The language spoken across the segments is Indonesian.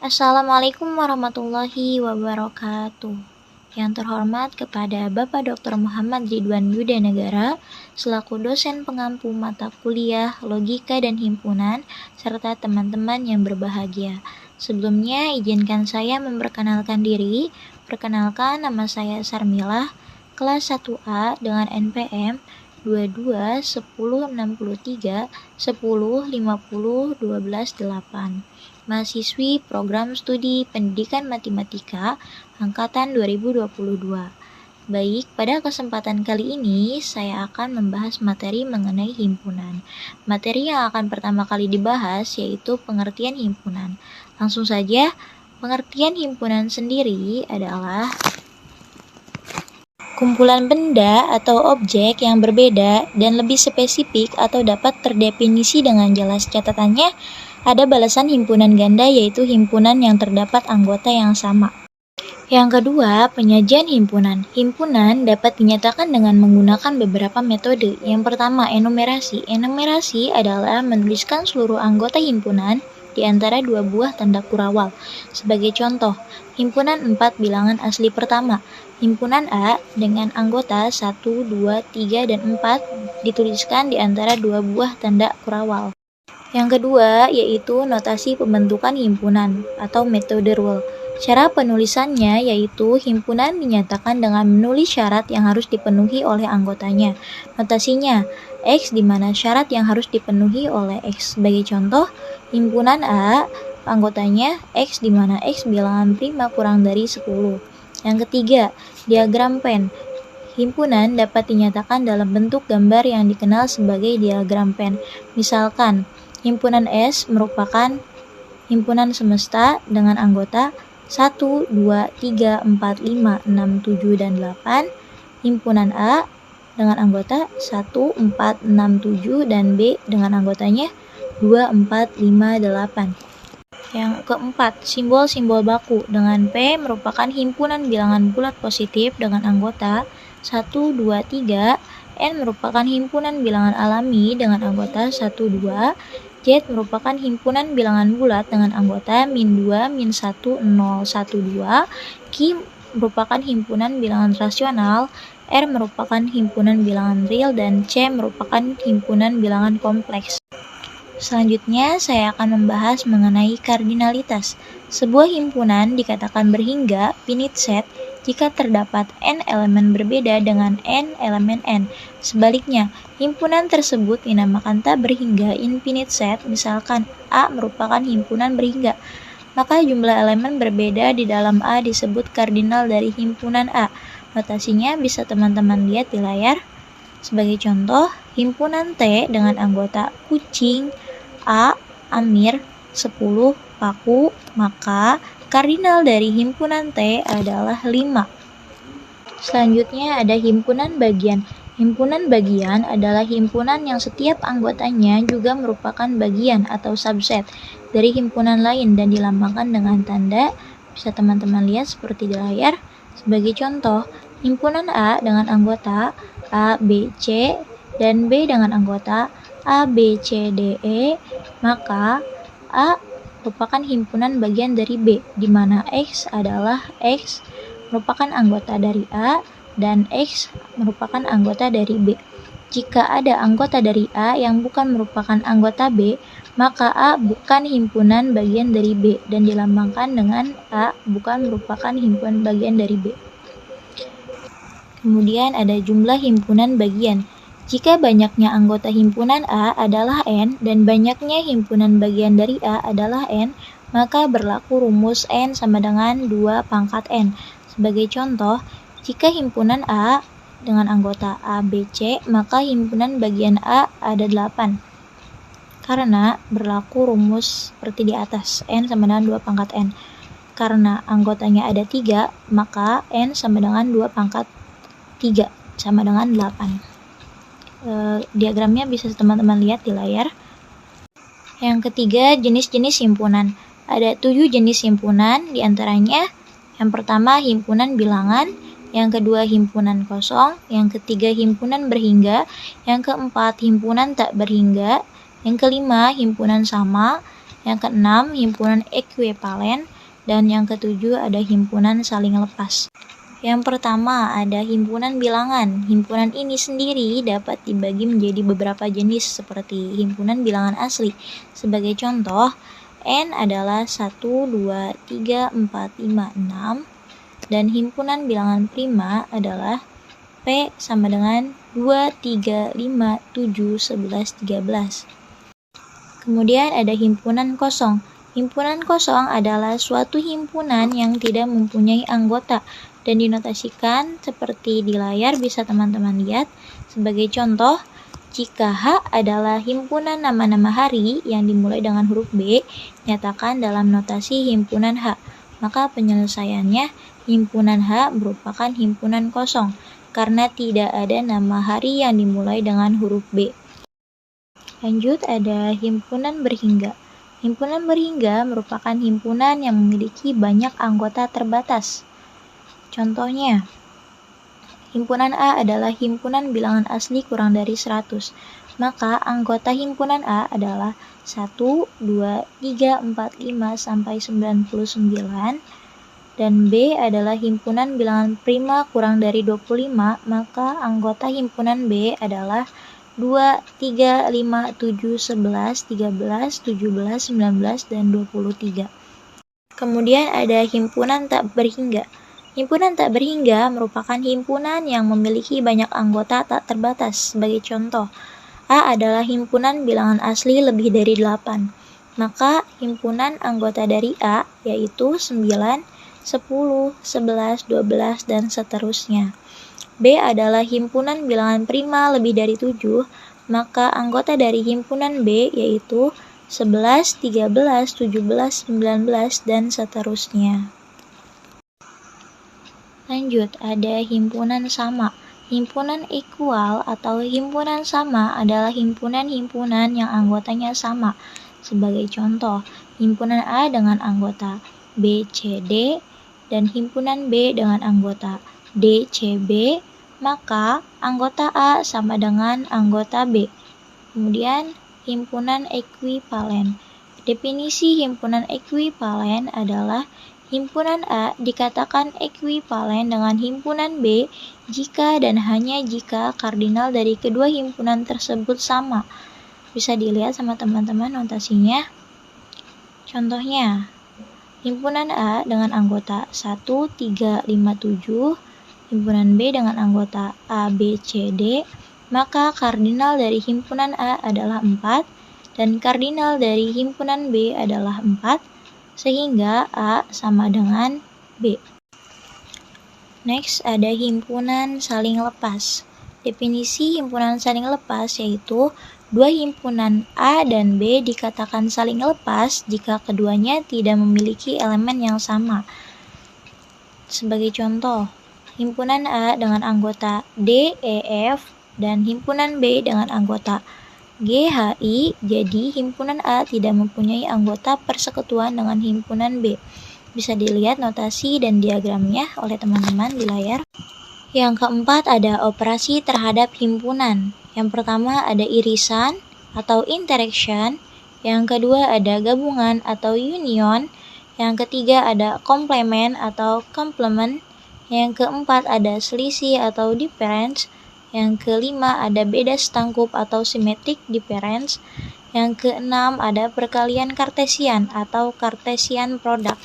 Assalamualaikum warahmatullahi wabarakatuh. Yang terhormat kepada Bapak Dr. Muhammad Ridwan Yudanegara selaku dosen pengampu mata kuliah Logika dan Himpunan serta teman-teman yang berbahagia. Sebelumnya izinkan saya memperkenalkan diri. Perkenalkan, nama saya Sarmilah, kelas 1A dengan NPM 22 10 63 10 50 12 8. Mahasiswi Program Studi Pendidikan Matematika Angkatan 2022. Baik, pada kesempatan kali ini saya akan membahas materi mengenai himpunan. Materi yang akan pertama kali dibahas yaitu pengertian himpunan. Langsung saja, pengertian himpunan sendiri adalah kumpulan benda atau objek yang berbeda dan lebih spesifik atau dapat terdefinisi dengan jelas. Catatannya, ada balasan himpunan ganda yaitu himpunan yang terdapat anggota yang sama. Yang kedua, penyajian himpunan. Himpunan dapat dinyatakan dengan menggunakan beberapa metode. Yang pertama, enumerasi. Enumerasi adalah menuliskan seluruh anggota himpunan di antara dua buah tanda kurawal. Sebagai contoh, himpunan 4 bilangan asli pertama. Himpunan A dengan anggota 1, 2, 3, dan 4 dituliskan di antara dua buah tanda kurawal. Yang kedua yaitu notasi pembentukan himpunan atau metode rule. Cara penulisannya yaitu himpunan dinyatakan dengan menulis syarat yang harus dipenuhi oleh anggotanya. Notasinya X di mana syarat yang harus dipenuhi oleh X. Sebagai contoh, himpunan A anggotanya X di mana X bilangan prima kurang dari 10. Yang ketiga, diagram Venn. Himpunan dapat dinyatakan dalam bentuk gambar yang dikenal sebagai diagram Venn. Misalkan, himpunan S merupakan himpunan semesta dengan anggota 1, 2, 3, 4, 5, 6, 7, dan 8. Himpunan A dengan anggota 1, 4, 6, 7, dan B dengan anggotanya 2, 4, 5, 8. Yang keempat, simbol-simbol baku. Dengan P merupakan himpunan bilangan bulat positif dengan anggota 1, 2, 3. N merupakan himpunan bilangan alami dengan anggota 1, 2. Z merupakan himpunan bilangan bulat dengan anggota min 2, min 1, 0, 1, 2. Q merupakan himpunan bilangan rasional. R merupakan himpunan bilangan real. Dan C merupakan himpunan bilangan kompleks. Selanjutnya, saya akan membahas mengenai kardinalitas. Sebuah himpunan dikatakan berhingga finite set jika terdapat n elemen berbeda dengan n elemen n. Sebaliknya, himpunan tersebut dinamakan tak berhingga infinite set. Misalkan A merupakan himpunan berhingga, maka jumlah elemen berbeda di dalam A disebut kardinal dari himpunan A. Notasinya bisa teman-teman lihat di layar. Sebagai contoh, himpunan T dengan anggota kucing, A, Amir, 10, Paku, maka kardinal dari himpunan T adalah 5. Selanjutnya ada himpunan bagian. Himpunan bagian adalah himpunan yang setiap anggotanya juga merupakan bagian atau subset dari himpunan lain dan dilambangkan dengan tanda, bisa teman-teman lihat seperti di layar. Sebagai contoh, himpunan A dengan anggota A, B, C, dan B dengan anggota A, B, C, D, E, maka A merupakan himpunan bagian dari B, di mana X adalah X merupakan anggota dari A dan X merupakan anggota dari B. Jika ada anggota dari A yang bukan merupakan anggota B, maka A bukan himpunan bagian dari B dan dilambangkan dengan A bukan merupakan himpunan bagian dari B. Kemudian ada jumlah himpunan bagian. Jika banyaknya anggota himpunan A adalah N dan banyaknya himpunan bagian dari A adalah N, maka berlaku rumus N sama dengan 2 pangkat N. Sebagai contoh, jika himpunan A dengan anggota A, B, C, maka himpunan bagian A ada 8. Karena berlaku rumus seperti di atas, N sama dengan 2 pangkat N. Karena anggotanya ada 3, maka N sama dengan 2 pangkat 3 sama dengan 8. Diagramnya bisa teman-teman lihat di layar. Yang ketiga, jenis-jenis himpunan. Ada 7 jenis himpunan, diantaranya yang pertama himpunan bilangan, yang kedua himpunan kosong, yang ketiga himpunan berhingga, yang keempat himpunan tak berhingga, yang kelima himpunan sama, yang keenam himpunan ekuivalen, Dan yang ketujuh ada himpunan saling lepas. Yang pertama ada himpunan bilangan. Himpunan ini sendiri dapat dibagi menjadi beberapa jenis seperti himpunan bilangan asli. Sebagai contoh, N adalah 1, 2, 3, 4, 5, 6. Dan himpunan bilangan prima adalah P sama dengan 2, 3, 5, 7, 11, 13. Kemudian ada himpunan kosong. Himpunan kosong adalah suatu himpunan yang tidak mempunyai anggota dan dinotasikan seperti di layar bisa teman-teman lihat. Sebagai contoh, jika H adalah himpunan nama-nama hari yang dimulai dengan huruf B, nyatakan dalam notasi himpunan H. Maka penyelesaiannya, himpunan H merupakan himpunan kosong karena tidak ada nama hari yang dimulai dengan huruf B. Lanjut ada himpunan berhingga. Himpunan berhingga merupakan himpunan yang memiliki banyak anggota terbatas. Contohnya, himpunan A adalah himpunan bilangan asli kurang dari 100. Maka anggota himpunan A adalah 1, 2, 3, 4, 5, sampai 99. Dan B adalah himpunan bilangan prima kurang dari 25, maka anggota himpunan B adalah 2, 3, 5, 7, 11, 13, 17, 19, dan 23. Kemudian ada himpunan tak berhingga. Himpunan tak berhingga merupakan himpunan yang memiliki banyak anggota tak terbatas. Sebagai contoh, A adalah himpunan bilangan asli lebih dari 8. Maka himpunan anggota dari A yaitu 9, 10, 11, 12, dan seterusnya. B adalah himpunan bilangan prima lebih dari 7, maka anggota dari himpunan B yaitu 11, 13, 17, 19, dan seterusnya. Lanjut, ada himpunan sama. Himpunan equal atau himpunan sama adalah himpunan-himpunan yang anggotanya sama. Sebagai contoh, himpunan A dengan anggota B, C, D, dan himpunan B dengan anggota D, C, B, maka anggota A sama dengan anggota B. Kemudian, himpunan ekuivalen. Definisi himpunan ekuivalen adalah himpunan A dikatakan ekuivalen dengan himpunan B jika dan hanya jika kardinal dari kedua himpunan tersebut sama. Bisa dilihat sama teman-teman notasinya. Contohnya, himpunan A dengan anggota 1, 3, 5, 7, himpunan B dengan anggota A, B, C, D, maka kardinal dari himpunan A adalah 4 dan kardinal dari himpunan B adalah 4, sehingga A sama dengan B. Next, ada himpunan saling lepas. Definisi himpunan saling lepas yaitu dua himpunan A dan B dikatakan saling lepas jika keduanya tidak memiliki elemen yang sama. Sebagai contoh, himpunan A dengan anggota D, E, F, dan himpunan B dengan anggota G, H, I, jadi himpunan A tidak mempunyai anggota persekutuan dengan himpunan B. Bisa dilihat notasi dan diagramnya oleh teman-teman di layar. Yang keempat ada operasi terhadap himpunan. Yang pertama ada irisan atau interaction. Yang kedua ada gabungan atau union. Yang ketiga ada komplement atau complement. Yang keempat ada selisih atau difference. Yang kelima ada beda setangkup atau symmetric difference. Yang keenam ada perkalian kartesian atau Cartesian product.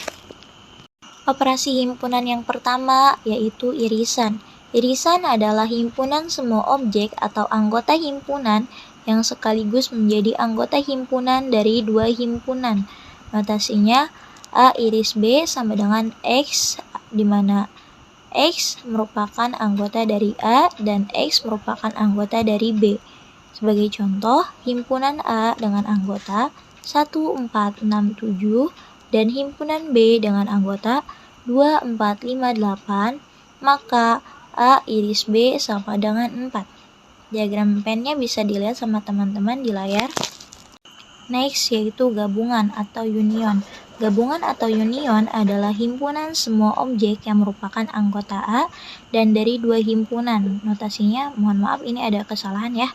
Operasi himpunan yang pertama yaitu irisan. Irisan adalah himpunan semua objek atau anggota himpunan yang sekaligus menjadi anggota himpunan dari dua himpunan. Notasinya A iris B sama dengan X, di mana X merupakan anggota dari A dan X merupakan anggota dari B. Sebagai contoh, himpunan A dengan anggota 1, 4, 6, 7 dan himpunan B dengan anggota 2, 4, 5, 8, maka A iris B sama dengan 4. Diagram pennya bisa dilihat sama teman-teman di layar. Next, yaitu gabungan atau union. Gabungan atau union adalah himpunan semua objek yang merupakan anggota A dan dari dua himpunan. Notasinya, mohon maaf ini ada kesalahan ya.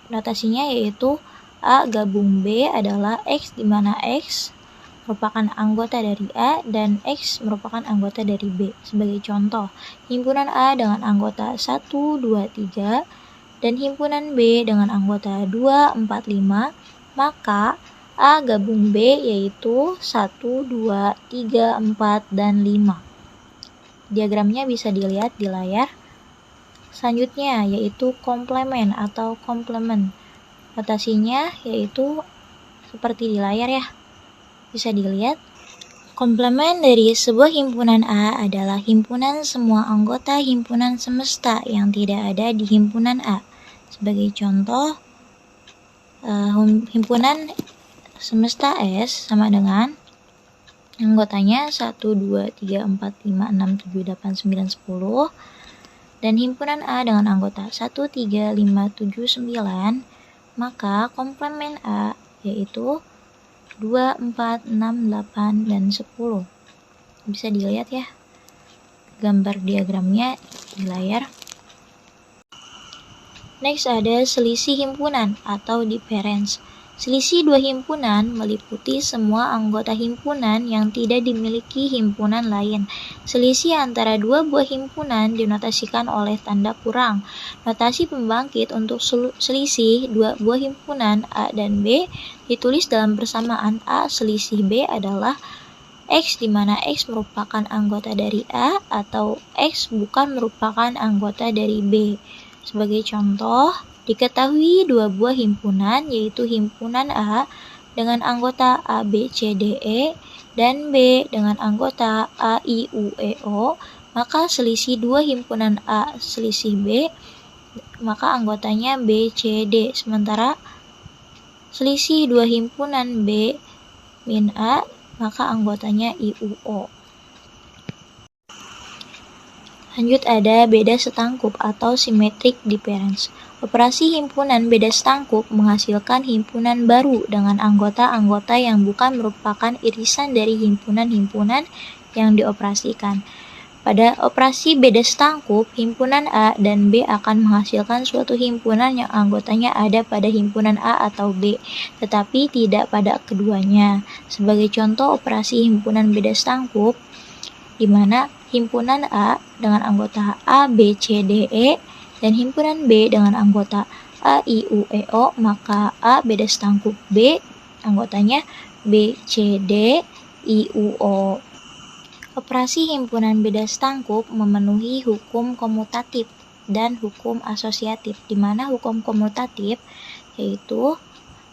Notasinya yaitu A gabung B adalah X, di mana X merupakan anggota dari A dan X merupakan anggota dari B. Sebagai contoh, himpunan A dengan anggota 1, 2, 3 dan himpunan B dengan anggota 2, 4, 5, maka A gabung B yaitu 1, 2, 3, 4, dan 5. Diagramnya bisa dilihat di layar. Selanjutnya yaitu komplement atau komplement. Notasinya yaitu seperti di layar ya. Bisa dilihat. Komplement dari sebuah himpunan A adalah himpunan semua anggota himpunan semesta yang tidak ada di himpunan A. Sebagai contoh, himpunan semesta S sama dengan anggotanya 1, 2, 3, 4, 5, 6, 7, 8, 9, 10 dan himpunan A dengan anggota 1, 3, 5, 7, 9, maka komplement A yaitu 2, 4, 6, 8, dan 10. Bisa dilihat ya gambar diagramnya di layar. Next ada selisih himpunan atau difference. Selisih dua himpunan meliputi semua anggota himpunan yang tidak dimiliki himpunan lain. Selisih antara dua buah himpunan dinotasikan oleh tanda kurang. Notasi pembangkit untuk selisih dua buah himpunan A dan B ditulis dalam persamaan A selisih B adalah X, di mana X merupakan anggota dari A atau X bukan merupakan anggota dari B. Sebagai contoh, diketahui dua buah himpunan yaitu himpunan A dengan anggota A, B, C, D, E dan B dengan anggota A, I, U, E, O, maka selisih dua himpunan A selisih B, maka anggotanya B, C, D. Sementara selisih dua himpunan B min A, maka anggotanya I, U, O. Lanjut ada beda setangkup atau symmetric difference. Operasi himpunan beda setangkup menghasilkan himpunan baru dengan anggota-anggota yang bukan merupakan irisan dari himpunan-himpunan yang dioperasikan. Pada operasi beda setangkup, himpunan A dan B akan menghasilkan suatu himpunan yang anggotanya ada pada himpunan A atau B, tetapi tidak pada keduanya. Sebagai contoh operasi himpunan beda setangkup, di mana himpunan A dengan anggota A, B, C, D, E dan himpunan B dengan anggota A, I, U, E, O, maka A beda setangkup B anggotanya B, C, D, I, U, O. Operasi himpunan beda setangkup memenuhi hukum komutatif dan hukum asosiatif, di mana hukum komutatif yaitu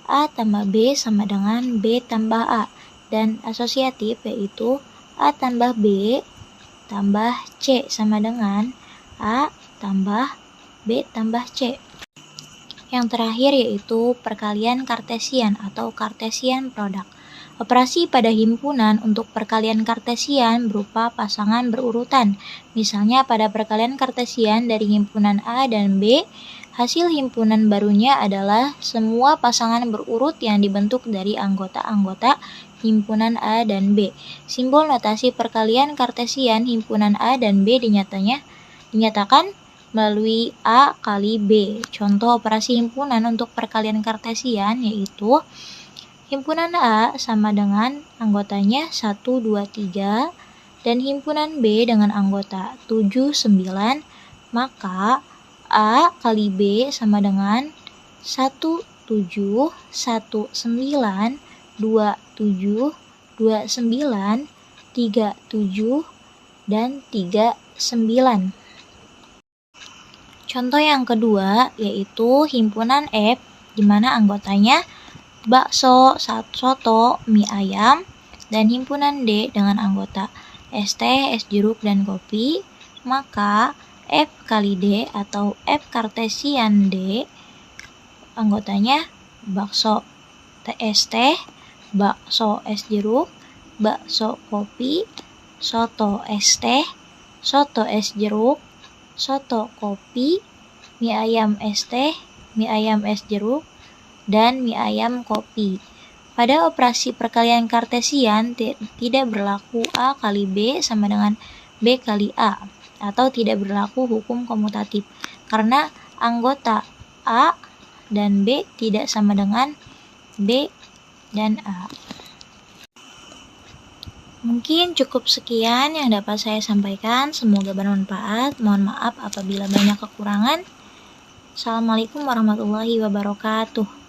A tambah B sama dengan B tambah A, dan asosiatif yaitu A tambah B tambah C sama dengan A tambah B tambah C. Yang terakhir yaitu perkalian kartesian atau Cartesian product. Operasi pada himpunan untuk perkalian kartesian berupa pasangan berurutan. Misalnya pada perkalian kartesian dari himpunan A dan B, hasil himpunan barunya adalah semua pasangan berurut yang dibentuk dari anggota-anggota himpunan A dan B. Simbol notasi perkalian kartesian himpunan A dan B dinyatakan melalui A kali B. Contoh operasi himpunan untuk perkalian kartesian yaitu himpunan A sama dengan anggotanya 1, 2, 3 dan himpunan B dengan anggota 7, 9, maka A kali B sama dengan 1, 7, 1, 9, 2, 7, 2, 9, 3, 7, dan 3, 9. Contoh yang kedua yaitu himpunan F, di mana anggotanya bakso, soto, mie ayam, dan himpunan D dengan anggota es teh, es jeruk, dan kopi, maka F kali D atau F kartesian D anggotanya bakso es teh, bakso es jeruk, bakso kopi, soto es teh, soto es jeruk, soto kopi, mie ayam es teh, mie ayam es jeruk, dan mie ayam kopi. Pada operasi perkalian kartesian tidak berlaku A kali B sama dengan B kali A, atau tidak berlaku hukum komutatif karena anggota A dan B tidak sama dengan B dan A. Mungkin cukup sekian yang dapat saya sampaikan. Semoga bermanfaat. Mohon maaf apabila banyak kekurangan. Assalamualaikum warahmatullahi wabarakatuh.